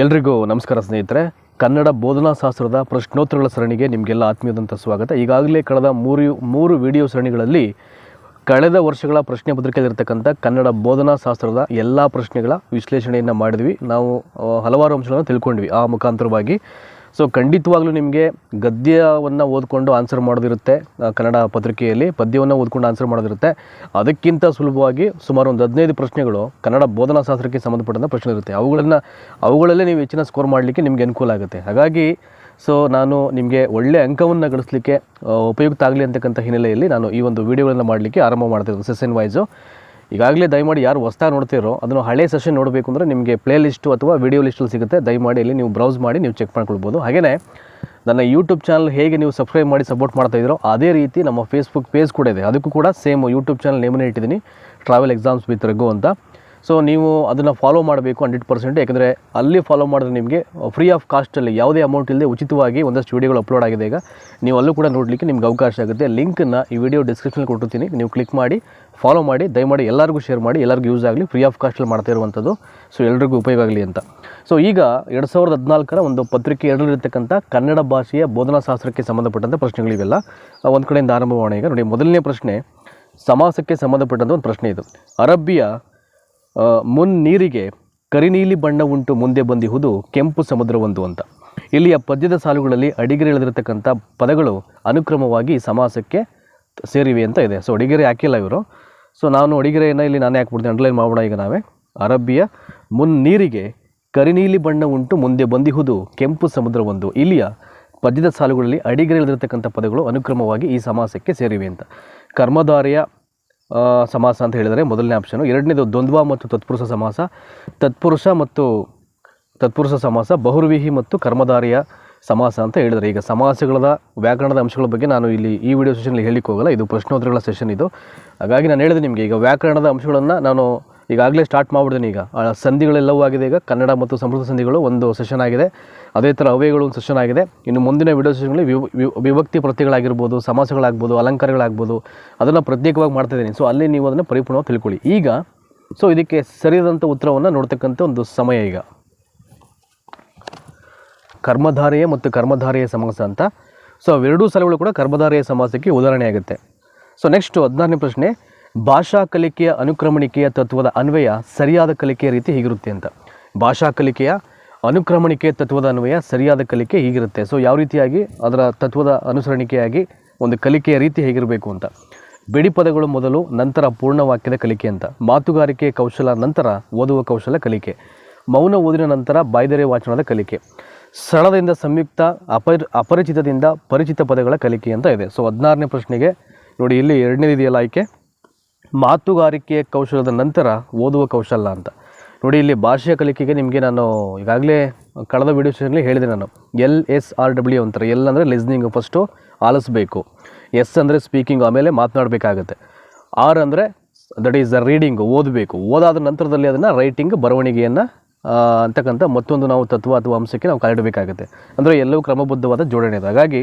ಎಲ್ರಿಗೂ ನಮಸ್ಕಾರ ಸ್ನೇಹಿತರೆ. ಕನ್ನಡ ಬೋಧನಾ ಶಾಸ್ತ್ರದ ಪ್ರಶ್ನೋತ್ತರಗಳ ಸರಣಿಗೆ ನಿಮಗೆಲ್ಲ ಆತ್ಮೀಯದಂಥ ಸ್ವಾಗತ. ಈಗಾಗಲೇ ಕಳೆದ ಮೂರು ವಿಡಿಯೋ ಸರಣಿಗಳಲ್ಲಿ ಕಳೆದ ವರ್ಷಗಳ ಪ್ರಶ್ನೆ ಪತ್ರಿಕೆಯಲ್ಲಿರ್ತಕ್ಕಂಥ ಕನ್ನಡ ಬೋಧನಾ ಶಾಸ್ತ್ರದ ಎಲ್ಲ ಪ್ರಶ್ನೆಗಳ ವಿಶ್ಲೇಷಣೆಯನ್ನು ಮಾಡಿದ್ವಿ. ನಾವು ಹಲವಾರು ಅಂಶಗಳನ್ನು ತಿಳ್ಕೊಂಡ್ವಿ ಆ ಮುಖಾಂತರವಾಗಿ. ಸೊ ಖಂಡಿತವಾಗ್ಲೂ ನಿಮಗೆ ಗದ್ಯವನ್ನು ಓದ್ಕೊಂಡು ಆನ್ಸರ್ ಮಾಡೋದಿರುತ್ತೆ, ಕನ್ನಡ ಪತ್ರಿಕೆಯಲ್ಲಿ ಪದ್ಯವನ್ನು ಓದ್ಕೊಂಡು ಆನ್ಸರ್ ಮಾಡೋದಿರುತ್ತೆ. ಅದಕ್ಕಿಂತ ಸುಲಭವಾಗಿ ಸುಮಾರು ಒಂದು 15 ಪ್ರಶ್ನೆಗಳು ಕನ್ನಡ ಬೋಧನಾ ಶಾಸ್ತ್ರಕ್ಕೆ ಸಂಬಂಧಪಟ್ಟಂಥ ಪ್ರಶ್ನೆ ಇರುತ್ತೆ. ಅವುಗಳಲ್ಲೇ ನೀವು ಹೆಚ್ಚಿನ ಸ್ಕೋರ್ ಮಾಡಲಿಕ್ಕೆ ನಿಮಗೆ ಅನುಕೂಲ ಆಗುತ್ತೆ. ಹಾಗಾಗಿ ನಾನು ನಿಮಗೆ ಒಳ್ಳೆಯ ಅಂಕವನ್ನು ಗಳಿಸಲಿಕ್ಕೆ ಉಪಯುಕ್ತ ಆಗಲಿ ಅಂತಕ್ಕಂಥ ಹಿನ್ನೆಲೆಯಲ್ಲಿ ನಾನು ಈ ಒಂದು ವಿಡಿಯೋಗಳನ್ನು ಮಾಡಲಿಕ್ಕೆ ಆರಂಭ ಮಾಡ್ತಿರೋದು ಸೆಷನ್ ವೈಸು. ಈಗಾಗಲೇ ದಯಮಾಡಿ ಯಾರು ಹೊಸ್ದಾಗಿ ನೋಡ್ತಿರೋ ಅದನ್ನು ಹಳೆ ಸೆಷನ್ ನೋಡಬೇಕು ಅಂದರೆ ನಿಮಗೆ ಪ್ಲೇ ಲಿಸ್ಟು ಅಥವಾ ವಿಡಿಯೋ ಲಿಸ್ಟಲ್ಲಿ ಸಿಗುತ್ತೆ. ದಯಮಾಡಿ ಇಲ್ಲಿ ನೀವು ಬ್ರೌಸ್ ಮಾಡಿ ನೀವು ಚೆಕ್ ಮಾಡ್ಕೊಳ್ಬೋದು. ಹಾಗೆಯೇ ನನ್ನ ಯೂಟ್ಯೂಬ್ ಚಾನಲ್ ಹೇಗೆ ನೀವು ಸಬ್ಸ್ಕ್ರೈಬ್ ಮಾಡಿ ಸಪೋರ್ಟ್ ಮಾಡ್ತಾಯಿದ್ದೀರೋ ಅದೇ ರೀತಿ ನಮ್ಮ ಫೇಸ್ಬುಕ್ ಪೇಜ್ ಕೂಡ ಇದೆ. ಅದಕ್ಕೂ ಕೂಡ ಸೇಮ್ ಯೂಟ್ಯೂಬ್ ಚಾನಲ್ ನೇಮನ್ನು ಇಟ್ಟಿದ್ದೀನಿ, ಟ್ರಾವೆಲ್ ಎಕ್ಸಾಮ್ಸ್ ವಿತ್ ರಘು ಅಂತ. ಸೊ ನೀವು ಅದನ್ನು ಫಾಲೋ ಮಾಡಬೇಕು 100%. ಯಾಕಂದರೆ ಅಲ್ಲಿ ಫಾಲೋ ಮಾಡಿದ್ರೆ ನಿಮಗೆ ಫ್ರೀ ಆಫ್ ಕಾಸ್ಟಲ್ಲಿ ಯಾವುದೇ ಅಮೌಂಟ್ ಇಲ್ಲದೆ ಉಚಿತವಾಗಿ ಒಂದಷ್ಟು ವೀಡಿಯೋಗಳು ಅಪ್ಲೋಡ್ ಆಗಿದೆ. ಈಗ ನೀವು ಅಲ್ಲೂ ಕೂಡ ನೋಡಲಿಕ್ಕೆ ನಿಮ್ಗೆ ಅವಕಾಶ ಆಗುತ್ತೆ. ಲಿಂಕನ್ನು ಈ ವಿಡಿಯೋ ಡಿಸ್ಕ್ರಿಪ್ಷನಲ್ಲಿ ಕೊಟ್ಟಿರ್ತೀನಿ, ನೀವು ಕ್ಲಿಕ್ ಮಾಡಿ ಫಾಲೋ ಮಾಡಿ. ದಯಮಾಡಿ ಎಲ್ಲರಿಗೂ ಶೇರ್ ಮಾಡಿ, ಎಲ್ಲರಿಗೂ ಯೂಸ್ ಆಗಲಿ. ಫ್ರೀ ಆಫ್ ಕಾಸ್ಟಲ್ಲಿ ಮಾಡ್ತಾ ಇರುವಂಥದ್ದು, ಸೊ ಎಲ್ರಿಗೂ ಉಪಯೋಗ ಆಗಲಿ ಅಂತ. ಸೊ ಈಗ 2014ರ ಒಂದು ಪತ್ರಿಕೆ 2ರಲ್ಲಿರ್ತಕ್ಕಂಥ ಕನ್ನಡ ಭಾಷೆಯ ಬೋಧನಾ ಶಾಸ್ತ್ರಕ್ಕೆ ಸಂಬಂಧಪಟ್ಟಂಥ ಪ್ರಶ್ನೆಗಳಿವೆಲ್ಲ ಒಂದು ಕಡೆಯಿಂದ ಆರಂಭ ಮಾಡೋಣ. ಈಗ ನೋಡಿ, ಮೊದಲನೇ ಪ್ರಶ್ನೆ ಸಮಾಸಕ್ಕೆ ಸಂಬಂಧಪಟ್ಟಂಥ ಒಂದು ಪ್ರಶ್ನೆ ಇದು. ಅರಬ್ಬಿಯ ಮುನ್ನೀರಿಗೆ ಕರಿನೀಲಿ ಬಣ್ಣ ಉಂಟು ಮುಂದೆ ಬಂದಿಹುದು ಕೆಂಪು ಸಮುದ್ರವೊಂದು ಅಂತ. ಇಲ್ಲಿಯ ಪದ್ಯದ ಸಾಲುಗಳಲ್ಲಿ ಅಡಿಗೆರೆ ಎಳೆದಿರತಕ್ಕಂಥ ಪದಗಳು ಅನುಕ್ರಮವಾಗಿ ಸಮಾಸಕ್ಕೆ ಸೇರಿವೆ ಅಂತ ಇದೆ. ಸೊ ಅಡಿಗೆರೆ ಹಾಕಿಲ್ಲ ಇವರು. ಸೊ ನಾನು ಅಡಿಗೆರೆಯನ್ನು ಇಲ್ಲಿ ನಾನೇ ಹಾಕ್ಬಿಡ್ತೀನಿ, ಅಂಡರ್ಲೈನ್ ಮಾಡೋಣ. ಈಗ ನಾವೇ ಅರಬ್ಬಿಯ ಮುನ್ನೀರಿಗೆ ಕರಿನೀಲಿ ಬಣ್ಣ ಉಂಟು ಮುಂದೆ ಬಂದಿಹುದು ಕೆಂಪು ಸಮುದ್ರವೊಂದು. ಇಲ್ಲಿಯ ಪದ್ಯದ ಸಾಲುಗಳಲ್ಲಿ ಅಡಿಗೆರೆ ಎಳೆದಿರತಕ್ಕಂಥ ಪದಗಳು ಅನುಕ್ರಮವಾಗಿ ಈ ಸಮಾಸಕ್ಕೆ ಸೇರಿವೆ ಅಂತ. ಕರ್ಮಧಾರೆಯ ಸಮಾಸ ಅಂತ ಹೇಳಿದರೆ ಮೊದಲನೇ ಆಪ್ಷನು. ಎರಡನೇದು ದ್ವಂದ್ವ ಮತ್ತು ತತ್ಪುರುಷ ಸಮಾಸ, ತತ್ಪುರುಷ ಸಮಾಸ, ಬಹುರ್ವಿಹಿ ಮತ್ತು ಕರ್ಮಧಾರೆಯ ಸಮಾಸ ಅಂತ ಹೇಳಿದರೆ. ಈಗ ಸಮಾಸಗಳ ವ್ಯಾಕರಣದ ಅಂಶಗಳ ಬಗ್ಗೆ ನಾನು ಇಲ್ಲಿ ಈ ವಿಡಿಯೋ ಸೆಷನಲ್ಲಿ ಹೇಳಲಿಕ್ಕೆ ಹೋಗಲ್ಲ, ಇದು ಪ್ರಶ್ನೋತ್ತರಗಳ ಸೆಷನ್ ಇದು. ಹಾಗಾಗಿ ನಾನು ಹೇಳಿದೆ ನಿಮಗೆ, ಈಗ ವ್ಯಾಕರಣದ ಅಂಶಗಳನ್ನು ನಾನು ಈಗಾಗಲೇ ಸ್ಟಾರ್ಟ್ ಮಾಡಿಬಿಡ್ತೀನಿ. ಈಗ ಸಂಧಿಗಳೆಲ್ಲವೂ ಆಗಿದೆ. ಈಗ ಕನ್ನಡ ಮತ್ತು ಸಂಸ್ಕೃತ ಸಂಧಿಗಳು ಒಂದು ಸೆಷನ್ ಆಗಿದೆ, ಅದೇ ಥರ ಅವ್ಯಯಗಳು ಒಂದು ಸೆಷನ್ ಆಗಿದೆ. ಇನ್ನು ಮುಂದಿನ ವಿಡಿಯೋ ಸೆಷನ್ಗಳಲ್ಲಿ ವಿಭಕ್ತಿ ಪ್ರತ್ಯಯಗಳಾಗಿರ್ಬೋದು, ಸಮಾಸಗಳಾಗ್ಬೋದು, ಅಲಂಕಾರಗಳಾಗ್ಬೋದು, ಅದನ್ನು ಪ್ರತ್ಯೇಕವಾಗಿ ಮಾಡ್ತಾಯಿದ್ದೀನಿ. ಸೊ ಅಲ್ಲಿ ನೀವು ಅದನ್ನು ಪರಿಪೂರ್ಣವಾಗಿ ತಿಳ್ಕೊಳ್ಳಿ. ಈಗ ಇದಕ್ಕೆ ಸರಿಯಾದಂಥ ಉತ್ತರವನ್ನು ನೋಡ್ತಕ್ಕಂಥ ಒಂದು ಸಮಯ. ಈಗ ಕರ್ಮಧಾರೆಯ ಮತ್ತು ಕರ್ಮಧಾರೆಯ ಸಮಾಸ ಅಂತ. ಸೊ ಅವೆರಡೂ ಸಾಲುಗಳು ಕೂಡ ಕರ್ಮಧಾರೆಯ ಸಮಾಸಕ್ಕೆ ಉದಾಹರಣೆ ಆಗುತ್ತೆ. ಸೊ ನೆಕ್ಸ್ಟು 16ನೇ ಪ್ರಶ್ನೆ. ಭಾಷಾ ಕಲಿಕೆಯ ಅನುಕ್ರಮಣಿಕೆಯ ತತ್ವದ ಅನ್ವಯ ಸರಿಯಾದ ಕಲಿಕೆಯ ರೀತಿ ಹೀಗಿರುತ್ತೆ ಅಂತ. ಭಾಷಾ ಕಲಿಕೆಯ ಅನುಕ್ರಮಣಿಕೆಯ ತತ್ವದ ಅನ್ವಯ ಸರಿಯಾದ ಕಲಿಕೆ ಹೀಗಿರುತ್ತೆ. ಸೊ ಯಾವ ರೀತಿಯಾಗಿ ಅದರ ತತ್ವದ ಅನುಸರಣಿಕೆಯಾಗಿ ಒಂದು ಕಲಿಕೆಯ ರೀತಿ ಹೇಗಿರಬೇಕು ಅಂತ. ಬಿಡಿ ಪದಗಳು ಮೊದಲು, ನಂತರ ಪೂರ್ಣ ವಾಕ್ಯದ ಕಲಿಕೆ ಅಂತ. ಮಾತುಗಾರಿಕೆ ಕೌಶಲ ನಂತರ ಓದುವ ಕೌಶಲ ಕಲಿಕೆ. ಮೌನ ಓದಿನ ನಂತರ ಬಾಯ್ದೆರೆ ವಾಚನದ ಕಲಿಕೆ. ಸರಳದಿಂದ ಸಂಯುಕ್ತ, ಅಪರಿಚಿತದಿಂದ ಪರಿಚಿತ ಪದಗಳ ಕಲಿಕೆ ಅಂತ ಇದೆ. ಸೊ 16ನೇ ಪ್ರಶ್ನೆಗೆ ನೋಡಿ, ಇಲ್ಲಿ ಎರಡನೇದು ಇದೆಯಲ್ಲ ಆಯ್ಕೆ, ಮಾತುಗಾರಿಕೆಯ ಕೌಶಲದ ನಂತರ ಓದುವ ಕೌಶಲ ಅಂತ. ನೋಡಿ, ಇಲ್ಲಿ ಭಾಷೆಯ ಕಲಿಕೆಗೆ ನಿಮಗೆ ನಾನು ಈಗಾಗಲೇ ಕಳೆದ ವಿಡಿಯೋ ಸೆಷನ್ನಲ್ಲಿ ಹೇಳಿದೆ. ನಾನು LSRW ಅಂತಾರೆ. ಎಲ್ ಅಂದರೆ ಲಿಸ್ನಿಂಗ್, ಫಸ್ಟು ಆಲಿಸ್ಬೇಕು. ಎಸ್ ಅಂದರೆ ಸ್ಪೀಕಿಂಗ್, ಆಮೇಲೆ ಮಾತನಾಡಬೇಕಾಗತ್ತೆ. ಆರ್ ಅಂದರೆ ದಟ್ ಈಸ್ ದ ರೀಡಿಂಗ್, ಓದಬೇಕು. ಓದಾದ ನಂತರದಲ್ಲಿ ಅದನ್ನು ರೈಟಿಂಗ್, ಬರವಣಿಗೆಯನ್ನು ಅಂತಕ್ಕಂಥ ಮತ್ತೊಂದು ನಾವು ತತ್ವ ಅಥವಾ ಅಂಶಕ್ಕೆ ನಾವು ಕಾಲಿಡಬೇಕಾಗುತ್ತೆ. ಅಂದರೆ ಎಲ್ಲವೂ ಕ್ರಮಬದ್ಧವಾದ ಜೋಡಣೆ ಇದೆ. ಹಾಗಾಗಿ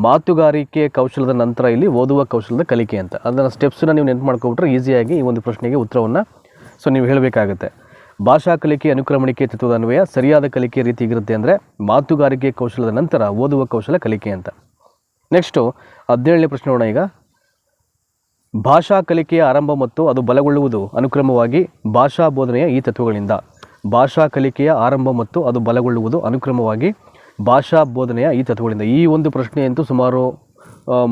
ಮಾತುಗಾರಿಕೆ ಕೌಶಲದ ನಂತರ ಇಲ್ಲಿ ಓದುವ ಕೌಶಲದ ಕಲಿಕೆ ಅಂತ. ಅದನ್ನು ಸ್ಟೆಪ್ಸನ್ನು ನೀವು ನೆನಪು ಮಾಡ್ಕೊಬಿಟ್ರೆ ಈಸಿಯಾಗಿ ಈ ಒಂದು ಪ್ರಶ್ನೆಗೆ ಉತ್ತರವನ್ನು ನೀವು ಹೇಳಬೇಕಾಗುತ್ತೆ. ಭಾಷಾ ಕಲಿಕೆ ಅನುಕ್ರಮಣಿಕೆ ತತ್ವದ ಅನ್ವಯ ಸರಿಯಾದ ಕಲಿಕೆ ರೀತಿ ಇರುತ್ತೆ ಅಂದರೆ ಮಾತುಗಾರಿಕೆ ಕೌಶಲದ ನಂತರ ಓದುವ ಕೌಶಲ ಕಲಿಕೆ ಅಂತ. ನೆಕ್ಸ್ಟು 17ನೇ ಪ್ರಶ್ನೆ ನೋಡೋಣ. ಈಗ ಭಾಷಾ ಕಲಿಕೆಯ ಆರಂಭ ಮತ್ತು ಅದು ಬಲಗೊಳ್ಳುವುದು ಅನುಕ್ರಮವಾಗಿ ಭಾಷಾ ಬೋಧನೆಯ ಈ ತತ್ವಗಳಿಂದ. ಭಾಷಾ ಕಲಿಕೆಯ ಆರಂಭ ಮತ್ತು ಅದು ಬಲಗೊಳ್ಳುವುದು ಅನುಕ್ರಮವಾಗಿ ಭಾಷಾ ಬೋಧನೆಯ ಈ ತತ್ವಗಳಿಂದ. ಈ ಒಂದು ಪ್ರಶ್ನೆಯಂತೂ ಸುಮಾರು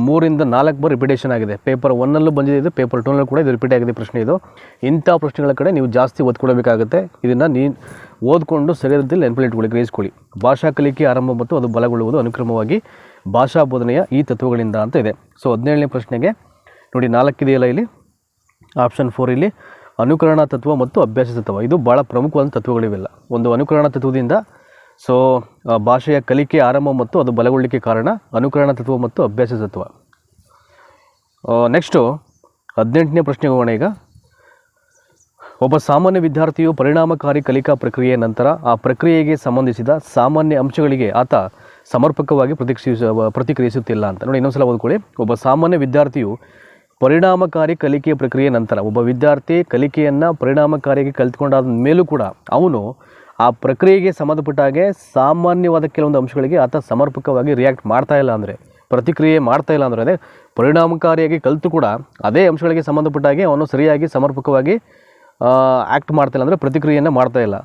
3ರಿಂದ 4 ಬಾರಿ ರಿಪಿಟೇಷನ್ ಆಗಿದೆ. ಪೇಪರ್ 1ನಲ್ಲೂ ಬಂದಿದೆ ಇದು, ಪೇಪರ್ 2ನಲ್ಲೂ ಕೂಡ ಇದು ರಿಪೀಟ್ ಆಗಿದೆ ಪ್ರಶ್ನೆ ಇದು. ಇಂಥ ಪ್ರಶ್ನೆಗಳ ಕಡೆ ನೀವು ಜಾಸ್ತಿ ಓದ್ಕೊಳ್ಬೇಕಾಗುತ್ತೆ. ಇದನ್ನು ನೀವು ಓದ್ಕೊಂಡು ಸರಿಯಾದ ರೀತಿಯಲ್ಲಿ ನೆನಪಿಟ್ಕೊಳ್ಳಿ, ಗ್ರಹಿಸ್ಕೊಳ್ಳಿ. ಭಾಷಾ ಕಲಿಕೆ ಆರಂಭ ಮತ್ತು ಅದು ಬಲಗೊಳ್ಳುವುದು ಅನುಕ್ರಮವಾಗಿ ಭಾಷಾ ಬೋಧನೆಯ ಈ ತತ್ವಗಳಿಂದ ಅಂತ ಇದೆ. ಸೊ 17ನೇ ಪ್ರಶ್ನೆಗೆ ನೋಡಿ 4 ಇದೆಯಲ್ಲ ಇಲ್ಲಿ, ಆಪ್ಷನ್ 4 ಇಲ್ಲಿ ಅನುಕರಣ ತತ್ವ ಮತ್ತು ಅಭ್ಯಾಸ ತತ್ವ. ಇದು ಭಾಳ ಪ್ರಮುಖವಾದ ತತ್ವಗಳಿವೆಲ್ಲ. ಒಂದು ಅನುಕರಣ ತತ್ವದಿಂದ ಭಾಷೆಯ ಕಲಿಕೆ ಆರಂಭ ಮತ್ತು ಅದು ಬಲಗೊಳ್ಳಿಕೆ ಕಾರಣ ಅನುಕರಣ ತತ್ವ ಮತ್ತು ಅಭ್ಯಾಸ ತತ್ವ. ನೆಕ್ಸ್ಟು 18ನೇ ಪ್ರಶ್ನೆಗೆ ಹೋಗೋಣ. ಈಗ ಒಬ್ಬ ಸಾಮಾನ್ಯ ವಿದ್ಯಾರ್ಥಿಯು ಪರಿಣಾಮಕಾರಿ ಕಲಿಕಾ ಪ್ರಕ್ರಿಯೆಯ ನಂತರ ಆ ಪ್ರಕ್ರಿಯೆಗೆ ಸಂಬಂಧಿಸಿದ ಸಾಮಾನ್ಯ ಅಂಶಗಳಿಗೆ ಆತ ಸಮರ್ಪಕವಾಗಿ ಪ್ರತಿಕ್ರಿಯಿಸುತ್ತಿಲ್ಲ ಅಂತ. ನೋಡಿ, ಇನ್ನೊಂದ್ಸಲ ಓದ್ಕೊಳ್ಳಿ. ಒಬ್ಬ ಸಾಮಾನ್ಯ ವಿದ್ಯಾರ್ಥಿಯು ಪರಿಣಾಮಕಾರಿ ಕಲಿಕೆಯ ಪ್ರಕ್ರಿಯೆ ನಂತರ, ಒಬ್ಬ ವಿದ್ಯಾರ್ಥಿ ಕಲಿಕೆಯನ್ನು ಪರಿಣಾಮಕಾರಿಯಾಗಿ ಕಲಿತ್ಕೊಂಡಾದ ಮೇಲೂ ಕೂಡ ಅವನು ಆ ಪ್ರಕ್ರಿಯೆಗೆ ಸಂಬಂಧಪಟ್ಟ ಹಾಗೆ ಸಾಮಾನ್ಯವಾದ ಕೆಲವೊಂದು ಅಂಶಗಳಿಗೆ ಆತ ಸಮರ್ಪಕವಾಗಿ ರಿಯಾಕ್ಟ್ ಮಾಡ್ತಾ ಇಲ್ಲ ಅಂದರೆ, ಪ್ರತಿಕ್ರಿಯೆ ಮಾಡ್ತಾ ಇಲ್ಲ ಅಂದರೆ, ಅದೇ ಪರಿಣಾಮಕಾರಿಯಾಗಿ ಕಲಿತು ಕೂಡ ಅದೇ ಅಂಶಗಳಿಗೆ ಸಂಬಂಧಪಟ್ಟ ಹಾಗೆ ಅವನು ಸರಿಯಾಗಿ ಸಮರ್ಪಕವಾಗಿ ಆ್ಯಕ್ಟ್ ಮಾಡ್ತಾಯಿಲ್ಲ ಅಂದರೆ ಪ್ರತಿಕ್ರಿಯೆಯನ್ನು ಮಾಡ್ತಾ ಇಲ್ಲ.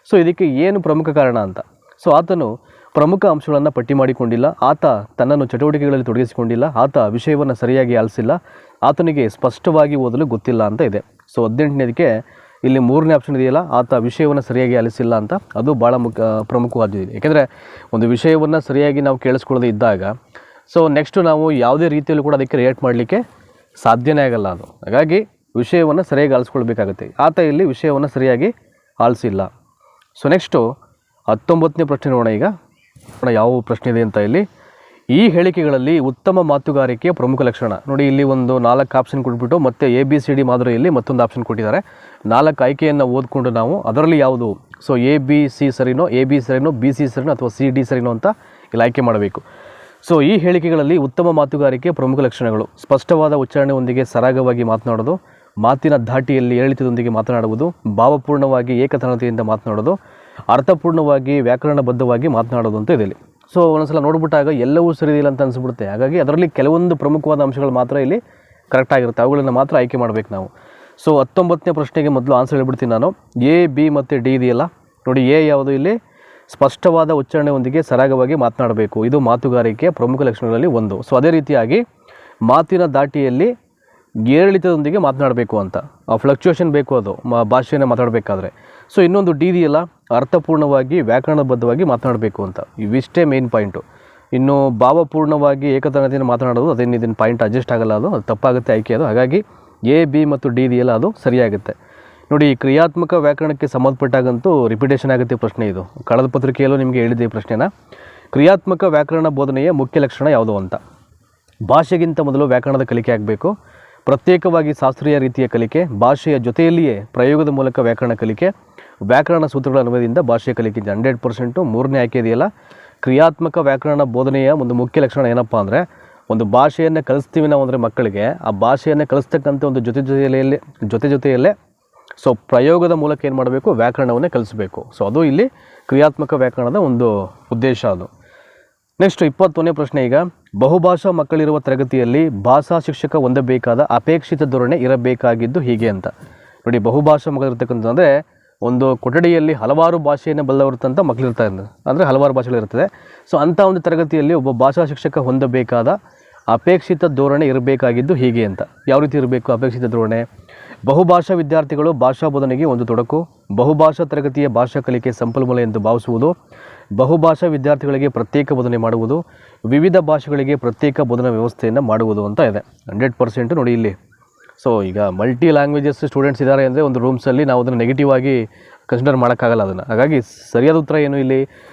ಸೊ ಇದಕ್ಕೆ ಏನು ಪ್ರಮುಖ ಕಾರಣ ಅಂತ. ಸೊ ಆತನು ಪ್ರಮುಖ ಅಂಶಗಳನ್ನು ಪಟ್ಟಿ ಮಾಡಿಕೊಂಡಿಲ್ಲ, ಆತ ತನ್ನನ್ನು ಚಟುವಟಿಕೆಗಳಲ್ಲಿ ತೊಡಗಿಸಿಕೊಂಡಿಲ್ಲ, ಆತ ವಿಷಯವನ್ನು ಸರಿಯಾಗಿ ಆಲಿಸಿಲ್ಲ, ಆತನಿಗೆ ಸ್ಪಷ್ಟವಾಗಿ ಓದಲು ಗೊತ್ತಿಲ್ಲ ಅಂತ ಇದೆ. ಸೊ 18ನೇದಕ್ಕೆ ಇಲ್ಲಿ 3ನೇ ಆಪ್ಷನ್ ಇದೆಯಲ್ಲ, ಆತ ವಿಷಯವನ್ನು ಸರಿಯಾಗಿ ಆಲಿಸಿಲ್ಲ ಅಂತ, ಅದು ಭಾಳ ಪ್ರಮುಖವಾಗಿದೆ. ಏಕೆಂದರೆ ಒಂದು ವಿಷಯವನ್ನು ಸರಿಯಾಗಿ ನಾವು ಕೇಳಿಸ್ಕೊಳ್ಳೋದೇ ಇದ್ದಾಗ ಸೊ ನೆಕ್ಸ್ಟು ನಾವು ಯಾವುದೇ ರೀತಿಯಲ್ಲೂ ಕೂಡ ಅದಕ್ಕೆ ರಿಯಾಕ್ಟ್ ಮಾಡಲಿಕ್ಕೆ ಸಾಧ್ಯನೇ ಆಗಲ್ಲ ಅದು. ಹಾಗಾಗಿ ವಿಷಯವನ್ನು ಸರಿಯಾಗಿ ಆಲಿಸ್ಕೊಳ್ಬೇಕಾಗುತ್ತೆ. ಆತ ಇಲ್ಲಿ ವಿಷಯವನ್ನು ಸರಿಯಾಗಿ ಆಲಿಸಿಲ್ಲ. ಸೊ ನೆಕ್ಸ್ಟು 19ನೇ ಪ್ರಶ್ನೆ ನೋಡೋಣ. ಈಗ ಯಾವ ಪ್ರಶ್ನೆ ಇದೆ ಅಂತ ಇಲ್ಲಿ, ಈ ಹೇಳಿಕೆಗಳಲ್ಲಿ ಉತ್ತಮ ಮಾತುಗಾರಿಕೆಯ ಪ್ರಮುಖ ಲಕ್ಷಣ. ನೋಡಿ ಇಲ್ಲಿ ಒಂದು 4 ಆಪ್ಷನ್ ಕೊಟ್ಬಿಟ್ಟು ಮತ್ತೆ ABCD ಮಾದರಿಯಲ್ಲಿ ಮತ್ತೊಂದು ಆಪ್ಷನ್ ಕೊಟ್ಟಿದ್ದಾರೆ. 4 ಆಯ್ಕೆಯನ್ನು ಓದ್ಕೊಂಡು ನಾವು ಅದರಲ್ಲಿ ಯಾವುದು ಸೊ ABC ಸರಿನೋ, AB ಸರಿನೋ, BC ಸರಿನೋ ಅಥವಾ CD ಸರಿನೋ ಅಂತ ಇಲ್ಲಿ ಆಯ್ಕೆ ಮಾಡಬೇಕು. ಸೊ ಈ ಹೇಳಿಕೆಗಳಲ್ಲಿ ಉತ್ತಮ ಮಾತುಗಾರಿಕೆಯ ಪ್ರಮುಖ ಲಕ್ಷಣಗಳು: ಸ್ಪಷ್ಟವಾದ ಉಚ್ಚಾರಣೆಯೊಂದಿಗೆ ಸರಾಗವಾಗಿ ಮಾತನಾಡೋದು, ಮಾತಿನ ಧಾಟಿಯಲ್ಲಿ ಏರಿಳಿತದೊಂದಿಗೆ ಮಾತನಾಡುವುದು, ಭಾವಪೂರ್ಣವಾಗಿ ಏಕತಾನತೆಯಿಂದ ಮಾತನಾಡೋದು, ಅರ್ಥಪೂರ್ಣವಾಗಿ ವ್ಯಾಕರಣಬದ್ಧವಾಗಿ ಮಾತನಾಡೋದು ಅಂತ ಇದೆ ಇಲ್ಲಿ. ಸೊ ಒಂದೊಂದ್ಸಲ ನೋಡ್ಬಿಟ್ಟಾಗ ಎಲ್ಲವೂ ಸರಿ ಇಲ್ಲ ಅಂತ ಅನಿಸ್ಬಿಡುತ್ತೆ. ಹಾಗಾಗಿ ಅದರಲ್ಲಿ ಕೆಲವೊಂದು ಪ್ರಮುಖವಾದ ಅಂಶಗಳು ಮಾತ್ರ ಇಲ್ಲಿ ಕರೆಕ್ಟ್ ಆಗಿರುತ್ತೆ, ಅವುಗಳನ್ನು ಮಾತ್ರ ಆಯ್ಕೆ ಮಾಡಬೇಕು ನಾವು. ಸೊ 19ನೇ ಪ್ರಶ್ನೆಗೆ ಮೊದಲು ಆನ್ಸರ್ ಹೇಳ್ಬಿಡ್ತೀನಿ ನಾನು. A, B ಮತ್ತು D ಇದೆಯಲ್ಲ, ನೋಡಿ A ಯಾವುದು ಇಲ್ಲಿ, ಸ್ಪಷ್ಟವಾದ ಉಚ್ಚಾರಣೆಯೊಂದಿಗೆ ಸರಾಗವಾಗಿ ಮಾತನಾಡಬೇಕು, ಇದು ಮಾತುಗಾರಿಕೆಯ ಪ್ರಮುಖ ಲಕ್ಷಣಗಳಲ್ಲಿ ಒಂದು. ಸೊ ಅದೇ ರೀತಿಯಾಗಿ ಮಾತಿನ ದಾಟಿಯಲ್ಲಿ ಏರಿಳಿತದೊಂದಿಗೆ ಮಾತನಾಡಬೇಕು ಅಂತ, ಫ್ಲಕ್ಚುಯೇಷನ್ ಬೇಕು ಅದು ಭಾಷೆಯನ್ನು ಮಾತಾಡಬೇಕಾದ್ರೆ. ಸೊ ಇನ್ನೊಂದು D ಇದೆಯಲ್ಲ, ಅರ್ಥಪೂರ್ಣವಾಗಿ ವ್ಯಾಕರಣಬದ್ಧವಾಗಿ ಮಾತನಾಡಬೇಕು ಅಂತ. ಇವಿಷ್ಟೇ ಮೇನ್ ಪಾಯಿಂಟು. ಇನ್ನು ಭಾವಪೂರ್ಣವಾಗಿ ಏಕತಾನತೆಯನ್ನು ಮಾತನಾಡೋದು ಇದನ್ನು ಪಾಯಿಂಟ್ ಅಡ್ಜಸ್ಟ್ ಆಗಲ್ಲ, ಅದು ತಪ್ಪಾಗುತ್ತೆ ಆಯ್ಕೆ ಅದು. ಹಾಗಾಗಿ A, B ಮತ್ತು D ಇದೆಯಲ್ಲ ಅದು ಸರಿಯಾಗುತ್ತೆ. ನೋಡಿ, ಕ್ರಿಯಾತ್ಮಕ ವ್ಯಾಕರಣಕ್ಕೆ ಸಂಬಂಧಪಟ್ಟಾಗಂತೂ ರಿಪಿಟೇಷನ್ ಆಗುತ್ತೆ ಪ್ರಶ್ನೆ ಇದು. ಕಳೆದ ಪತ್ರಿಕೆಯಲ್ಲೂ ನಿಮಗೆ ಹೇಳಿದೆ ಈ ಪ್ರಶ್ನೆನ. ಕ್ರಿಯಾತ್ಮಕ ವ್ಯಾಕರಣ ಬೋಧನೆಯ ಮುಖ್ಯ ಲಕ್ಷಣ ಯಾವುದು ಅಂತ. ಭಾಷೆಗಿಂತ ಮೊದಲು ವ್ಯಾಕರಣದ ಕಲಿಕೆ ಆಗಬೇಕು, ಪ್ರತ್ಯೇಕವಾಗಿ ಶಾಸ್ತ್ರೀಯ ರೀತಿಯ ಕಲಿಕೆ, ಭಾಷೆಯ ಜೊತೆಯಲ್ಲಿಯೇ ಪ್ರಯೋಗದ ಮೂಲಕ ವ್ಯಾಕರಣ ಕಲಿಕೆ, ವ್ಯಾಕರಣ ಸೂತ್ರಗಳ ಅನ್ವಯದಿಂದ ಭಾಷೆಯ ಕಲಿಕೆ. 100%. 3ನೇ ಆಯ್ಕೆ ಇದೆಯಲ್ಲ, ಕ್ರಿಯಾತ್ಮಕ ವ್ಯಾಕರಣ ಬೋಧನೆಯ ಒಂದು ಮುಖ್ಯ ಲಕ್ಷಣ ಏನಪ್ಪ ಅಂದರೆ, ಒಂದು ಭಾಷೆಯನ್ನು ಕಲಿಸ್ತೀವಿ ನಾವು ಅಂದರೆ ಮಕ್ಕಳಿಗೆ, ಆ ಭಾಷೆಯನ್ನು ಕಲಿಸ್ತಕ್ಕಂಥ ಒಂದು ಜೊತೆಯಲ್ಲೇ ಸೊ ಪ್ರಯೋಗದ ಮೂಲಕ ಏನು ಮಾಡಬೇಕು, ವ್ಯಾಕರಣವನ್ನೇ ಕಲಿಸಬೇಕು. ಸೊ ಅದು ಇಲ್ಲಿ ಕ್ರಿಯಾತ್ಮಕ ವ್ಯಾಕರಣದ ಒಂದು ಉದ್ದೇಶ ಅದು. ನೆಕ್ಸ್ಟ್ 21ನೇ ಪ್ರಶ್ನೆ. ಈಗ ಬಹುಭಾಷಾ ಮಕ್ಕಳಿರುವ ತರಗತಿಯಲ್ಲಿ ಭಾಷಾ ಶಿಕ್ಷಕ ಹೊಂದಬೇಕಾದ ಅಪೇಕ್ಷಿತ ಧೋರಣೆ ಇರಬೇಕಾಗಿದ್ದು ಹೀಗೆ ಅಂತ. ನೋಡಿ, ಬಹುಭಾಷಾ ಮಕ್ಕಳಿರ್ತಕ್ಕಂಥದ್ದು ಅಂದರೆ ಒಂದು ಕೊಠಡಿಯಲ್ಲಿ ಹಲವಾರು ಭಾಷೆಯನ್ನು ಬಲ್ಲವರ್ತಂಥ ಮಕ್ಕಳಿರ್ತಾರೆ, ಅಂದರೆ ಹಲವಾರು ಭಾಷೆಗಳಿರ್ತದೆ. ಸೊ ಅಂಥ ಒಂದು ತರಗತಿಯಲ್ಲಿ ಒಬ್ಬ ಭಾಷಾ ಶಿಕ್ಷಕ ಹೊಂದಬೇಕಾದ ಅಪೇಕ್ಷಿತ ಧೋರಣೆ ಇರಬೇಕಾಗಿದ್ದು ಹೀಗೆ ಅಂತ. ಯಾವ ರೀತಿ ಇರಬೇಕು ಅಪೇಕ್ಷಿತ ಧೋರಣೆ? ಬಹುಭಾಷಾ ವಿದ್ಯಾರ್ಥಿಗಳು ಭಾಷಾ ಬೋಧನೆಗೆ ಒಂದು ತೊಡಕು, ಬಹುಭಾಷಾ ತರಗತಿಯ ಭಾಷಾ ಕಲಿಕೆ ಸಂಪನ್ಮೂಲ ಎಂದು ಭಾವಿಸುವುದು, ಬಹುಭಾಷಾ ವಿದ್ಯಾರ್ಥಿಗಳಿಗೆ ಪ್ರತ್ಯೇಕ ಬೋಧನೆ ಮಾಡುವುದು, ವಿವಿಧ ಭಾಷೆಗಳಿಗೆ ಪ್ರತ್ಯೇಕ ಬೋಧನಾ ವ್ಯವಸ್ಥೆಯನ್ನು ಮಾಡುವುದು ಅಂತ ಇದೆ. 100% ನೋಡಿ ಇಲ್ಲಿ. ಸೊ ಈಗ ಮಲ್ಟಿ ಲ್ಯಾಂಗ್ವೇಜಸ್ ಸ್ಟೂಡೆಂಟ್ಸ್ ಇದ್ದಾರೆ ಅಂದರೆ ಒಂದು ರೂಮ್ಸಲ್ಲಿ ನಾವು ಅದನ್ನು ನೆಗೆಟಿವ್ ಆಗಿ ಕನ್ಸಿಡರ್ ಮಾಡೋಕ್ಕಾಗಲ್ಲ ಅದನ್ನು. ಹಾಗಾಗಿ ಸರಿಯಾದ ಉತ್ತರ ಏನು ಇಲ್ಲಿ,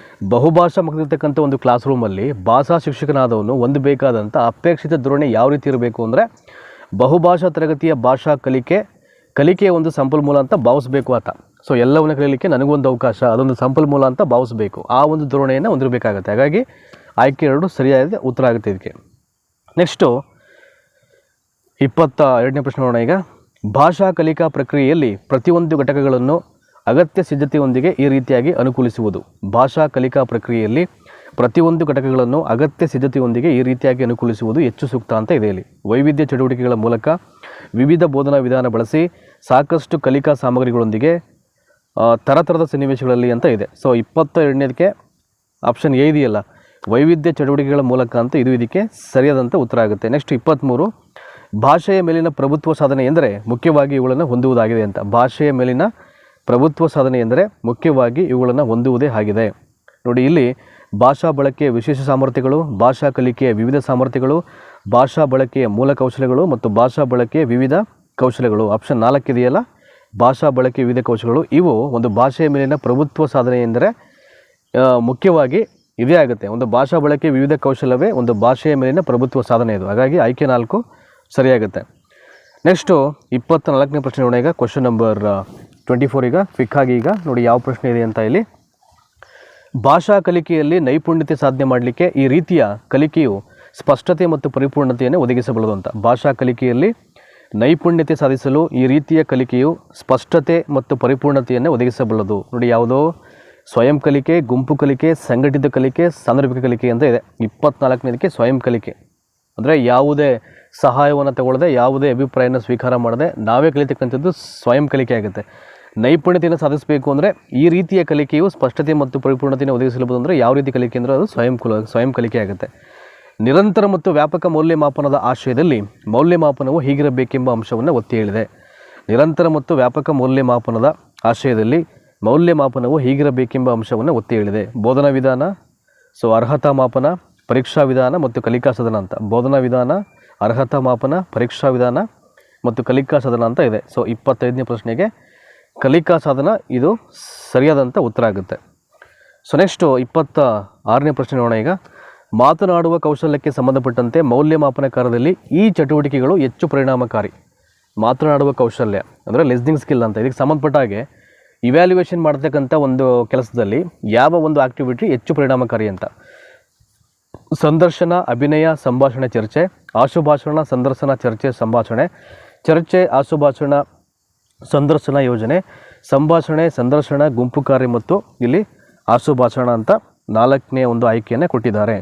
ಬಹುಭಾಷಾ ಮಕ್ಕಳಿರ್ತಕ್ಕಂಥ ಒಂದು ಕ್ಲಾಸ್ ರೂಮಲ್ಲಿ ಭಾಷಾ ಶಿಕ್ಷಕನಾದವನು ಹೊಂದಬೇಕಾದಂಥ ಅಪೇಕ್ಷಿತ ಧೋರಣೆ ಯಾವ ರೀತಿ ಇರಬೇಕು ಅಂದರೆ, ಬಹುಭಾಷಾ ತರಗತಿಯ ಭಾಷಾ ಕಲಿಕೆಯ ಒಂದು ಸಂಪನ್ಮೂಲ ಅಂತ ಭಾವಿಸಬೇಕು ಆತ. ಸೊ ಎಲ್ಲವನ್ನ ಕಲಿಯಲಿಕ್ಕೆ ನನಗೊಂದು ಅವಕಾಶ, ಅದೊಂದು ಸಂಪನ್ಮೂಲ ಅಂತ ಭಾವಿಸಬೇಕು, ಆ ಒಂದು ಧೋರಣೆಯನ್ನು ಹೊಂದಿರಬೇಕಾಗುತ್ತೆ. ಹಾಗಾಗಿ ಆಯ್ಕೆ 2 ಸರಿಯಾದ ಉತ್ತರ ಆಗುತ್ತೆ ಇದಕ್ಕೆ. ನೆಕ್ಸ್ಟು 22ನೇ ಪ್ರಶ್ನೆ ನೋಡೋಣ. ಈಗ ಭಾಷಾ ಕಲಿಕಾ ಪ್ರಕ್ರಿಯೆಯಲ್ಲಿ ಪ್ರತಿಯೊಂದು ಘಟಕಗಳನ್ನು ಅಗತ್ಯ ಸಿದ್ಧತೆಯೊಂದಿಗೆ ಈ ರೀತಿಯಾಗಿ ಅನುಕೂಲಿಸುವುದು. ಭಾಷಾ ಕಲಿಕಾ ಪ್ರಕ್ರಿಯೆಯಲ್ಲಿ ಪ್ರತಿಯೊಂದು ಘಟಕಗಳನ್ನು ಅಗತ್ಯ ಸಿದ್ಧತೆಯೊಂದಿಗೆ ಈ ರೀತಿಯಾಗಿ ಅನುಕೂಲಿಸುವುದು ಹೆಚ್ಚು ಸೂಕ್ತ ಅಂತ ಇದೆ ಇಲ್ಲಿ. ವೈವಿಧ್ಯ ಚಟುವಟಿಕೆಗಳ ಮೂಲಕ ವಿವಿಧ ಬೋಧನಾ ವಿಧಾನ ಬಳಸಿ ಸಾಕಷ್ಟು ಕಲಿಕಾ ಸಾಮಗ್ರಿಗಳೊಂದಿಗೆ ತರತರದ ಸನ್ನಿವೇಶಗಳಲ್ಲಿ ಅಂತ ಇದೆ. ಸೊ 22ನೇದಕ್ಕೆ ಆಪ್ಷನ್ ಎ ಇದೆಯಲ್ಲ, ವೈವಿಧ್ಯ ಚಟುವಟಿಕೆಗಳ ಮೂಲಕ ಅಂತ ಇದು ಇದಕ್ಕೆ ಸರಿಯಾದಂಥ ಉತ್ತರ ಆಗುತ್ತೆ. ನೆಕ್ಸ್ಟ್ 23, ಭಾಷೆಯ ಮೇಲಿನ ಪ್ರಭುತ್ವ ಸಾಧನೆ ಎಂದರೆ ಮುಖ್ಯವಾಗಿ ಇವುಗಳನ್ನು ಹೊಂದುವುದಾಗಿದೆ ಅಂತ. ಭಾಷೆಯ ಮೇಲಿನ ಪ್ರಭುತ್ವ ಸಾಧನೆ ಎಂದರೆ ಮುಖ್ಯವಾಗಿ ಇವುಗಳನ್ನು ಹೊಂದುವುದೇ ಆಗಿದೆ. ನೋಡಿ ಇಲ್ಲಿ ಭಾಷಾ ಬಳಕೆಯ ವಿಶೇಷ ಸಾಮರ್ಥ್ಯಗಳು, ಭಾಷಾ ಕಲಿಕೆಯ ವಿವಿಧ ಸಾಮರ್ಥ್ಯಗಳು, ಭಾಷಾ ಬಳಕೆಯ ಮೂಲ ಕೌಶಲ್ಯಗಳು ಮತ್ತು ಭಾಷಾ ಬಳಕೆಯ ವಿವಿಧ ಕೌಶಲ್ಯಗಳು. ಆಪ್ಷನ್ 4 ಇದೆಯಲ್ಲ, ಭಾಷಾ ಬಳಕೆಯ ವಿವಿಧ ಕೌಶಲ್ಯಗಳು, ಇವು ಒಂದು ಭಾಷೆಯ ಮೇಲಿನ ಪ್ರಭುತ್ವ ಸಾಧನೆ ಎಂದರೆ ಮುಖ್ಯವಾಗಿ ಇದೇ ಆಗುತ್ತೆ. ಒಂದು ಭಾಷಾ ಬಳಕೆಯ ವಿವಿಧ ಕೌಶಲ್ಯವೇ ಒಂದು ಭಾಷೆಯ ಮೇಲಿನ ಪ್ರಭುತ್ವ ಸಾಧನೆ ಇದು. ಹಾಗಾಗಿ ಆಯ್ಕೆ 4 ಸರಿಯಾಗುತ್ತೆ. ನೆಕ್ಸ್ಟು 24ನೇ ಪ್ರಶ್ನೆ ನೋಡೋಣ. ಈಗ ಕ್ವಶನ್ ನಂಬರ್ 24. ಈಗ ಕ್ವಿಕ್ಕಾಗಿ ಈಗ ನೋಡಿ ಯಾವ ಪ್ರಶ್ನೆ ಇದೆ ಅಂತ ಇಲ್ಲಿ. ಭಾಷಾ ಕಲಿಕೆಯಲ್ಲಿ ನೈಪುಣ್ಯತೆ ಸಾಧನೆ ಮಾಡಲಿಕ್ಕೆ ಈ ರೀತಿಯ ಕಲಿಕೆಯು ಸ್ಪಷ್ಟತೆ ಮತ್ತು ಪರಿಪೂರ್ಣತೆಯನ್ನು ಒದಗಿಸಬಲ್ಲದು ಅಂತ. ಭಾಷಾ ಕಲಿಕೆಯಲ್ಲಿ ನೈಪುಣ್ಯತೆ ಸಾಧಿಸಲು ಈ ರೀತಿಯ ಕಲಿಕೆಯು ಸ್ಪಷ್ಟತೆ ಮತ್ತು ಪರಿಪೂರ್ಣತೆಯನ್ನು ಒದಗಿಸಬಲ್ಲದು. ನೋಡಿ ಯಾವುದೋ ಸ್ವಯಂ ಕಲಿಕೆ, ಗುಂಪು ಕಲಿಕೆ, ಸಂಘಟಿತ ಕಲಿಕೆ, ಸಾಂದರ್ಭಿಕ ಕಲಿಕೆ ಅಂತ ಇದೆ. 24ನೇದಕ್ಕೆ ಸ್ವಯಂ ಕಲಿಕೆ ಅಂದರೆ ಯಾವುದೇ ಸಹಾಯವನ್ನು ತಗೊಳ್ಳದೆ, ಯಾವುದೇ ಅಭಿಪ್ರಾಯನ ಸ್ವೀಕಾರ ಮಾಡದೆ ನಾವೇ ಕಲಿತಕ್ಕಂಥದ್ದು ಸ್ವಯಂ ಕಲಿಕೆ ಆಗುತ್ತೆ. ನೈಪುಣ್ಯತೆಯನ್ನು ಸಾಧಿಸಬೇಕು ಅಂದರೆ ಈ ರೀತಿಯ ಕಲಿಕೆಯು ಸ್ಪಷ್ಟತೆ ಮತ್ತು ಪರಿಪೂರ್ಣತೆಯನ್ನು ಒದಗಿಸಬಹುದು. ಅಂದರೆ ಯಾವ ರೀತಿ ಕಲಿಕೆ ಅಂದರೆ ಅದು ಸ್ವಯಂ ಕಲಿಕೆ ಆಗುತ್ತೆ. ನಿರಂತರ ಮತ್ತು ವ್ಯಾಪಕ ಮೌಲ್ಯಮಾಪನದ ಆಶಯದಲ್ಲಿ ಮೌಲ್ಯಮಾಪನವು ಹೀಗಿರಬೇಕೆಂಬ ಅಂಶವನ್ನು ಒತ್ತಿ ಹೇಳಿದೆ. ನಿರಂತರ ಮತ್ತು ವ್ಯಾಪಕ ಮೌಲ್ಯಮಾಪನದ ಆಶಯದಲ್ಲಿ ಮೌಲ್ಯಮಾಪನವು ಹೀಗಿರಬೇಕೆಂಬ ಅಂಶವನ್ನು ಒತ್ತಿ ಹೇಳಿದೆ. ಬೋಧನಾ ವಿಧಾನ, ಅರ್ಹತಾ ಮಾಪನ, ಪರೀಕ್ಷಾ ವಿಧಾನ ಮತ್ತು ಕಲಿಕಾ ಸದನ ಅಂತ. ಬೋಧನಾ ವಿಧಾನ, ಅರ್ಹತಾ ಮಾಪನ, ಪರೀಕ್ಷಾ ವಿಧಾನ ಮತ್ತು ಕಲಿಕಾ ಸದನ ಅಂತ ಇದೆ. 25ನೇ ಪ್ರಶ್ನೆಗೆ ಕಲಿಕಾ ಸಾಧನ ಇದು ಸರಿಯಾದಂಥ ಉತ್ತರ ಆಗುತ್ತೆ. ನೆಕ್ಸ್ಟು 26ನೇ ಪ್ರಶ್ನೆ ನೋಡೋಣ. ಈಗ ಮಾತನಾಡುವ ಕೌಶಲ್ಯಕ್ಕೆ ಸಂಬಂಧಪಟ್ಟಂತೆ ಮೌಲ್ಯಮಾಪನ ಕಾರ್ಯದಲ್ಲಿ ಈ ಚಟುವಟಿಕೆಗಳು ಹೆಚ್ಚು ಪರಿಣಾಮಕಾರಿ. ಮಾತನಾಡುವ ಕೌಶಲ್ಯ ಅಂದರೆ ಲಿಸ್ನಿಂಗ್ ಸ್ಕಿಲ್ ಅಂತ. ಇದಕ್ಕೆ ಸಂಬಂಧಪಟ್ಟ ಹಾಗೆ ಇವ್ಯಾಲ್ಯೂಯೇಷನ್ ಮಾಡ್ತಕ್ಕಂಥ ಒಂದು ಕೆಲಸದಲ್ಲಿ ಯಾವ ಒಂದು ಆಕ್ಟಿವಿಟಿ ಹೆಚ್ಚು ಪರಿಣಾಮಕಾರಿ ಅಂತ. ಸಂದರ್ಶನ, ಅಭಿನಯ, ಸಂಭಾಷಣೆ, ಚರ್ಚೆ, ಆಶುಭಾಷಣ, ಸಂದರ್ಶನ, ಚರ್ಚೆ, ಸಂಭಾಷಣೆ, ಚರ್ಚೆ, ಆಶುಭಾಷಣ, ಸಂದರ್ಶನ, ಯೋಜನೆ, ಸಂಭಾಷಣೆ, ಸಂದರ್ಶನ, ಗುಂಪು ಕಾರ್ಯ ಮತ್ತು ಇಲ್ಲಿ ಆಶುಭಾಷಣ ಅಂತ 4ನೇ ಒಂದು ಆಯ್ಕೆಯನ್ನು ಕೊಟ್ಟಿದ್ದಾರೆ.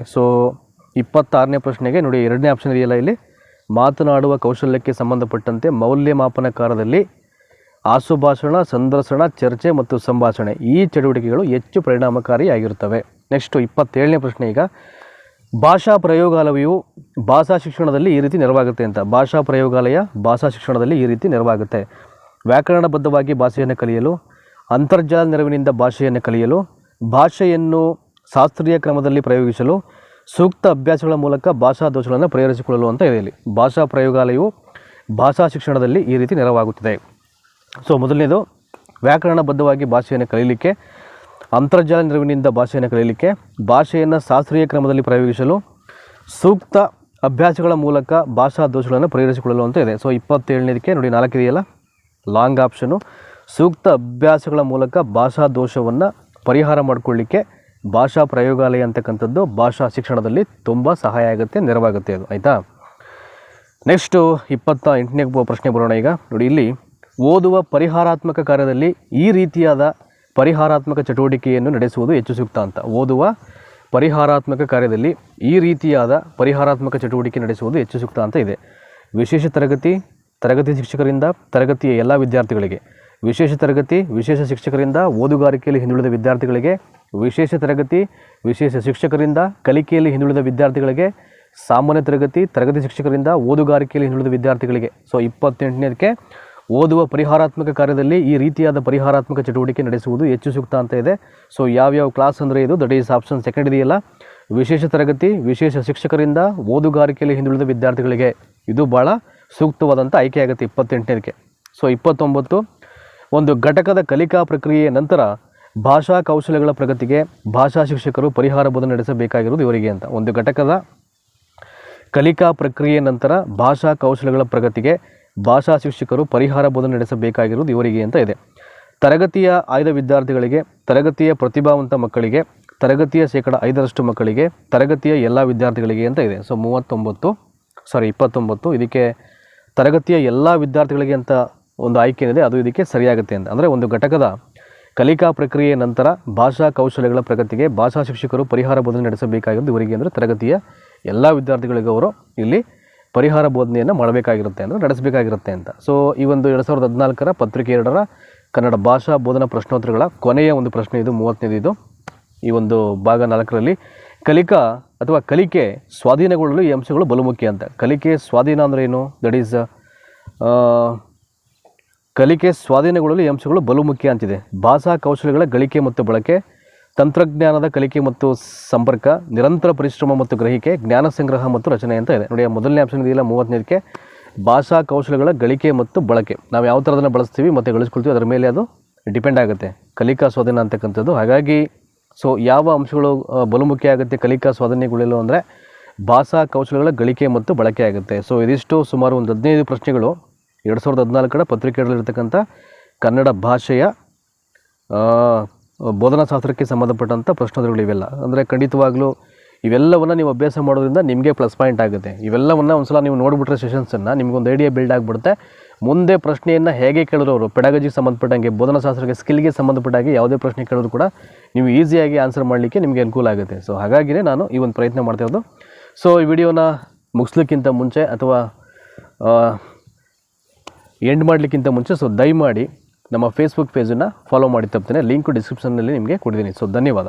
26ನೇ ಪ್ರಶ್ನೆಗೆ ನೋಡಿ 2ನೇ ಆಪ್ಷನ್ ಇದೆಯಲ್ಲ, ಇಲ್ಲಿ ಮಾತನಾಡುವ ಕೌಶಲ್ಯಕ್ಕೆ ಸಂಬಂಧಪಟ್ಟಂತೆ ಮೌಲ್ಯಮಾಪನ ಕಾರ್ಯದಲ್ಲಿ ಆಶುಭಾಷಣ, ಸಂದರ್ಶನ, ಚರ್ಚೆ ಮತ್ತು ಸಂಭಾಷಣೆ ಈ ಚಟುವಟಿಕೆಗಳು ಹೆಚ್ಚು ಪರಿಣಾಮಕಾರಿಯಾಗಿರುತ್ತವೆ. ನೆಕ್ಸ್ಟು 27ನೇ ಪ್ರಶ್ನೆ. ಈಗ ಭಾಷಾ ಪ್ರಯೋಗಾಲಯವು ಭಾಷಾ ಶಿಕ್ಷಣದಲ್ಲಿ ಈ ರೀತಿ ನೆರವಾಗುತ್ತೆ ಅಂತ. ಭಾಷಾ ಪ್ರಯೋಗಾಲಯ ಭಾಷಾ ಶಿಕ್ಷಣದಲ್ಲಿ ಈ ರೀತಿ ನೆರವಾಗುತ್ತೆ. ವ್ಯಾಕರಣಬದ್ಧವಾಗಿ ಭಾಷೆಯನ್ನು ಕಲಿಯಲು, ಅಂತರ್ಜಾಲ ನೆರವಿನಿಂದ ಭಾಷೆಯನ್ನು ಕಲಿಯಲು, ಭಾಷೆಯನ್ನು ಶಾಸ್ತ್ರೀಯ ಕ್ರಮದಲ್ಲಿ ಪ್ರಯೋಗಿಸಲು, ಸೂಕ್ತ ಅಭ್ಯಾಸಗಳ ಮೂಲಕ ಭಾಷಾ ದೋಷಗಳನ್ನು ಪರಿಹರಿಸಿಕೊಳ್ಳಲು ಅಂತ ಇದೆ ಇಲ್ಲಿ. ಭಾಷಾ ಪ್ರಯೋಗಾಲಯವು ಭಾಷಾ ಶಿಕ್ಷಣದಲ್ಲಿ ಈ ರೀತಿ ನೆರವಾಗುತ್ತದೆ. ಮೊದಲನೇದು ವ್ಯಾಕರಣಬದ್ಧವಾಗಿ ಭಾಷೆಯನ್ನು ಕಲಿಯಲಿಕ್ಕೆ, ಅಂತರ್ಜಾಲ ನೆರವಿನಿಂದ ಭಾಷೆಯನ್ನು ಕಲಿಯಲಿಕ್ಕೆ, ಭಾಷೆಯನ್ನು ಶಾಸ್ತ್ರೀಯ ಕ್ರಮದಲ್ಲಿ ಪ್ರಯೋಗಿಸಲು, ಸೂಕ್ತ ಅಭ್ಯಾಸಗಳ ಮೂಲಕ ಭಾಷಾ ದೋಷಗಳನ್ನು ಪರಿಹರಿಸಿಕೊಳ್ಳಲು ಅಂತ ಇದೆ. 27ನೇದಕ್ಕೆ ನೋಡಿ 4 ಇದೆಯಲ್ಲ, ಲಾಂಗ್ ಆಪ್ಷನು. ಸೂಕ್ತ ಅಭ್ಯಾಸಗಳ ಮೂಲಕ ಭಾಷಾ ದೋಷವನ್ನು ಪರಿಹಾರ ಮಾಡಿಕೊಳ್ಳಿಕ್ಕೆ ಭಾಷಾ ಪ್ರಯೋಗಾಲಯ ಅಂತಕ್ಕಂಥದ್ದು ಭಾಷಾ ಶಿಕ್ಷಣದಲ್ಲಿ ತುಂಬ ಸಹಾಯ ಆಗುತ್ತೆ, ನೆರವಾಗುತ್ತೆ ಅದು. ಆಯಿತಾ? ನೆಕ್ಸ್ಟು 28ನೇ ಪ್ರಶ್ನೆ ಬರೋಣ. ಈಗ ನೋಡಿ, ಇಲ್ಲಿ ಓದುವ ಪರಿಹಾರಾತ್ಮಕ ಕಾರ್ಯದಲ್ಲಿ ಈ ರೀತಿಯಾದ ಪರಿಹಾರಾತ್ಮಕ ಚಟುವಟಿಕೆಯನ್ನು ನಡೆಸುವುದು ಹೆಚ್ಚು ಸೂಕ್ತ ಅಂತ. ಓದುವ ಪರಿಹಾರಾತ್ಮಕ ಕಾರ್ಯದಲ್ಲಿ ಈ ರೀತಿಯಾದ ಪರಿಹಾರಾತ್ಮಕ ಚಟುವಟಿಕೆ ನಡೆಸುವುದು ಹೆಚ್ಚು ಸೂಕ್ತ ಅಂತ ಇದೆ. ವಿಶೇಷ ತರಗತಿ ಶಿಕ್ಷಕರಿಂದ ತರಗತಿಯ ಎಲ್ಲ ವಿದ್ಯಾರ್ಥಿಗಳಿಗೆ, ವಿಶೇಷ ತರಗತಿ ವಿಶೇಷ ಶಿಕ್ಷಕರಿಂದ ಓದುಗಾರಿಕೆಯಲ್ಲಿ ಹಿಂದುಳಿದ ವಿದ್ಯಾರ್ಥಿಗಳಿಗೆ, ವಿಶೇಷ ತರಗತಿ ವಿಶೇಷ ಶಿಕ್ಷಕರಿಂದ ಕಲಿಕೆಯಲ್ಲಿ ಹಿಂದುಳಿದ ವಿದ್ಯಾರ್ಥಿಗಳಿಗೆ, ಸಾಮಾನ್ಯ ತರಗತಿ ಶಿಕ್ಷಕರಿಂದ ಓದುಗಾರಿಕೆಯಲ್ಲಿ ಹಿಂದುಳಿದ ವಿದ್ಯಾರ್ಥಿಗಳಿಗೆ. 28ನೇದಕ್ಕೆ ಓದುವ ಪರಿಹಾರಾತ್ಮಕ ಕಾರ್ಯದಲ್ಲಿ ಈ ರೀತಿಯಾದ ಪರಿಹಾರಾತ್ಮಕ ಚಟುವಟಿಕೆ ನಡೆಸುವುದು ಹೆಚ್ಚು ಸೂಕ್ತ ಅಂತ ಇದೆ. ಯಾವ್ಯಾವ ಕ್ಲಾಸ್ ಅಂದರೆ ಇದು ದಟ್ ಈಸ್ ಆಪ್ಷನ್ ಸೆಕೆಂಡ್ ಇದೆಯಲ್ಲ, ವಿಶೇಷ ತರಗತಿ ವಿಶೇಷ ಶಿಕ್ಷಕರಿಂದ ಓದುಗಾರಿಕೆಯಲ್ಲಿ ಹಿಂದುಳಿದ ವಿದ್ಯಾರ್ಥಿಗಳಿಗೆ ಇದು ಭಾಳ ಸೂಕ್ತವಾದಂಥ ಆಯ್ಕೆ ಆಗುತ್ತೆ 28ನೇದಕ್ಕೆ. 29 ಒಂದು ಘಟಕದ ಕಲಿಕಾ ಪ್ರಕ್ರಿಯೆಯ ನಂತರ ಭಾಷಾ ಕೌಶಲ್ಯಗಳ ಪ್ರಗತಿಗೆ ಭಾಷಾ ಶಿಕ್ಷಕರು ಪರಿಹಾರ ಬೋಧನೆ ನಡೆಸಬೇಕಾಗಿರುವುದು ಇವರಿಗೆ ಅಂತ. ಒಂದು ಘಟಕದ ಕಲಿಕಾ ಪ್ರಕ್ರಿಯೆಯ ನಂತರ ಭಾಷಾ ಕೌಶಲ್ಯಗಳ ಪ್ರಗತಿಗೆ ಭಾಷಾ ಶಿಕ್ಷಕರು ಪರಿಹಾರ ಬೋಧನೆ ನಡೆಸಬೇಕಾಗಿರುವುದು ಇವರಿಗೆ ಅಂತ ಇದೆ. ತರಗತಿಯ ಆಯ್ದ ವಿದ್ಯಾರ್ಥಿಗಳಿಗೆ, ತರಗತಿಯ ಪ್ರತಿಭಾವಂತ ಮಕ್ಕಳಿಗೆ, ತರಗತಿಯ 5% ಮಕ್ಕಳಿಗೆ, ತರಗತಿಯ ಎಲ್ಲ ವಿದ್ಯಾರ್ಥಿಗಳಿಗೆ ಅಂತ ಇದೆ. 29 ಇದಕ್ಕೆ ತರಗತಿಯ ಎಲ್ಲ ವಿದ್ಯಾರ್ಥಿಗಳಿಗೆ ಅಂತ ಒಂದು ಆಯ್ಕೆ ಏನಿದೆ ಅದು ಇದಕ್ಕೆ ಸರಿಯಾಗುತ್ತೆ ಅಂತ. ಅಂದರೆ ಒಂದು ಘಟಕದ ಕಲಿಕಾ ಪ್ರಕ್ರಿಯೆಯ ನಂತರ ಭಾಷಾ ಕೌಶಲ್ಯಗಳ ಪ್ರಗತಿಗೆ ಭಾಷಾ ಶಿಕ್ಷಕರು ಪರಿಹಾರ ಬೋಧನೆ ನಡೆಸಬೇಕಾಗಿರೋದು ಇವರಿಗೆ ಅಂದರೆ ತರಗತಿಯ ಎಲ್ಲ ವಿದ್ಯಾರ್ಥಿಗಳಿಗೂ ಅವರು ಇಲ್ಲಿ ಪರಿಹಾರ ಬೋಧನೆಯನ್ನು ಮಾಡಬೇಕಾಗಿರುತ್ತೆ ಅಂದರೆ ನಡೆಸಬೇಕಾಗಿರುತ್ತೆ ಅಂತ. ಈ ಒಂದು 2014 ಪತ್ರಿಕೆ 2ರ ಕನ್ನಡ ಭಾಷಾ ಬೋಧನಾ ಪ್ರಶ್ನೋತ್ತರಗಳ ಕೊನೆಯ ಒಂದು ಪ್ರಶ್ನೆ ಇದು, 30ನೇದು ಇದು. ಈ ಒಂದು ಭಾಗ 4ರಲ್ಲಿ ಕಲಿಕಾ ಅಥವಾ ಕಲಿಕೆ ಸ್ವಾಧೀನಗೊಳ್ಳಲು ಈ ಅಂಶಗಳು ಬಲು ಮುಖ್ಯ ಅಂತ. ಕಲಿಕೆ ಸ್ವಾಧೀನ ಅಂದರೆ ಏನು? ದಟ್ ಈಸ್ ಕಲಿಕೆ ಸ್ವಾಧೀನಗೊಳ್ಳಲು ಈ ಅಂಶಗಳು ಬಲು ಮುಖ್ಯ ಅಂತಿದೆ. ಭಾಷಾ ಕೌಶಲ್ಯಗಳ ಗಳಿಕೆ ಮತ್ತು ಬಳಕೆ, ತಂತ್ರಜ್ಞಾನದ ಕಲಿಕೆ ಮತ್ತು ಸಂಪರ್ಕ, ನಿರಂತರ ಪರಿಶ್ರಮ ಮತ್ತು ಗ್ರಹಿಕೆ, ಜ್ಞಾನ ಸಂಗ್ರಹ ಮತ್ತು ರಚನೆ ಅಂತ ಇದೆ. ನೋಡಿ, ಮೊದಲನೇ ಆಪ್ಷನ್ ಇದೆಯಲ್ಲ 30ನೇದಕ್ಕೆ ಭಾಷಾ ಕೌಶಲ್ಯಗಳ ಗಳಿಕೆ ಮತ್ತು ಬಳಕೆ. ನಾವು ಯಾವ ಥರದನ್ನು ಬಳಸ್ತೀವಿ ಮತ್ತು ಗಳಿಸ್ಕೊಳ್ತೀವಿ ಅದರ ಮೇಲೆ ಅದು ಡಿಪೆಂಡ್ ಆಗುತ್ತೆ ಕಲಿಕಾ ಸ್ವಾಧೀನ ಅಂತಕ್ಕಂಥದ್ದು. ಹಾಗಾಗಿ ಯಾವ ಅಂಶಗಳು ಬಲು ಮುಖ್ಯ ಆಗುತ್ತೆ ಕಲಿಕಾ ಸ್ವಾಧೀನಗೊಳ್ಳಲು ಅಂದರೆ ಭಾಷಾ ಕೌಶಲ್ಯಗಳ ಗಳಿಕೆ ಮತ್ತು ಬಳಕೆ ಆಗುತ್ತೆ. ಇದಿಷ್ಟು ಸುಮಾರು ಒಂದು 15 ಪ್ರಶ್ನೆಗಳು 2014 ಪತ್ರಿಕೆಗಳಲ್ಲಿರ್ತಕ್ಕಂಥ ಕನ್ನಡ ಭಾಷೆಯ ಬೋಧನಾಶಾಸ್ತ್ರಕ್ಕೆ ಸಂಬಂಧಪಟ್ಟಂಥ ಪ್ರಶ್ನೋತ್ತರಗಳು ಇವೆಲ್ಲ. ಅಂದರೆ ಖಂಡಿತವಾಗ್ಲೂ ಇವೆಲ್ಲವನ್ನು ನೀವು ಅಭ್ಯಾಸ ಮಾಡೋದ್ರಿಂದ ನಿಮಗೆ ಪ್ಲಸ್ ಪಾಯಿಂಟ್ ಆಗುತ್ತೆ. ಇವೆಲ್ಲವನ್ನು ಒಂದು ಸಲ ನೀವು ನೋಡಿಬಿಟ್ರೆ ಸೆಷನ್ಸನ್ನು ನಿಮಗೊಂದು ಐಡಿಯಾ ಬಿಲ್ಡ್ ಆಗಿಬಿಡುತ್ತೆ. ಮುಂದೆ ಪ್ರಶ್ನೆಯನ್ನು ಹೇಗೆ ಕೇಳಿದ್ರು ಅವರು ಪೆಡಾಗಜಿಗೆ ಸಂಬಂಧಪಟ್ಟಂಗೆ ಬೋಧನಾಶಾಸ್ತ್ರಕ್ಕೆ ಸ್ಕಿಲ್ಗೆ ಸಂಬಂಧಪಟ್ಟಾಗೆ ಯಾವುದೇ ಪ್ರಶ್ನೆ ಕೇಳಿದ್ರು ಕೂಡ ನೀವು ಈಸಿಯಾಗಿ ಆನ್ಸರ್ ಮಾಡಲಿಕ್ಕೆ ನಿಮಗೆ ಅನುಕೂಲ ಆಗುತ್ತೆ. ಸೊ ಹಾಗಾಗಿಯೇ ನಾನು ಈ ಒಂದು ಪ್ರಯತ್ನ ಮಾಡ್ತಾಯಿರೋದು. ಸೊ ಈ ವಿಡಿಯೋನ ಮುಗಿಸ್ಲಿಕ್ಕಿಂತ ಮುಂಚೆ ಅಥವಾ ಎಂಡ್ ಮಾಡಲಿಕ್ಕಿಂತ ಮುಂಚೆ ದಯಮಾಡಿ ನಮ್ಮ ಫೇಸ್ಬುಕ್ ಪೇಜನ್ನು ಫಾಲೋ ಮಾಡಿ ತಪ್ಪದೇನೆ, ಲಿಂಕು ಡಿಸ್ಕ್ರಿಪ್ಷನ್ನಲ್ಲಿ ನಿಮಗೆ ಕೊಟ್ಟಿದ್ದೀನಿ. ಸೊ ಧನ್ಯವಾದ.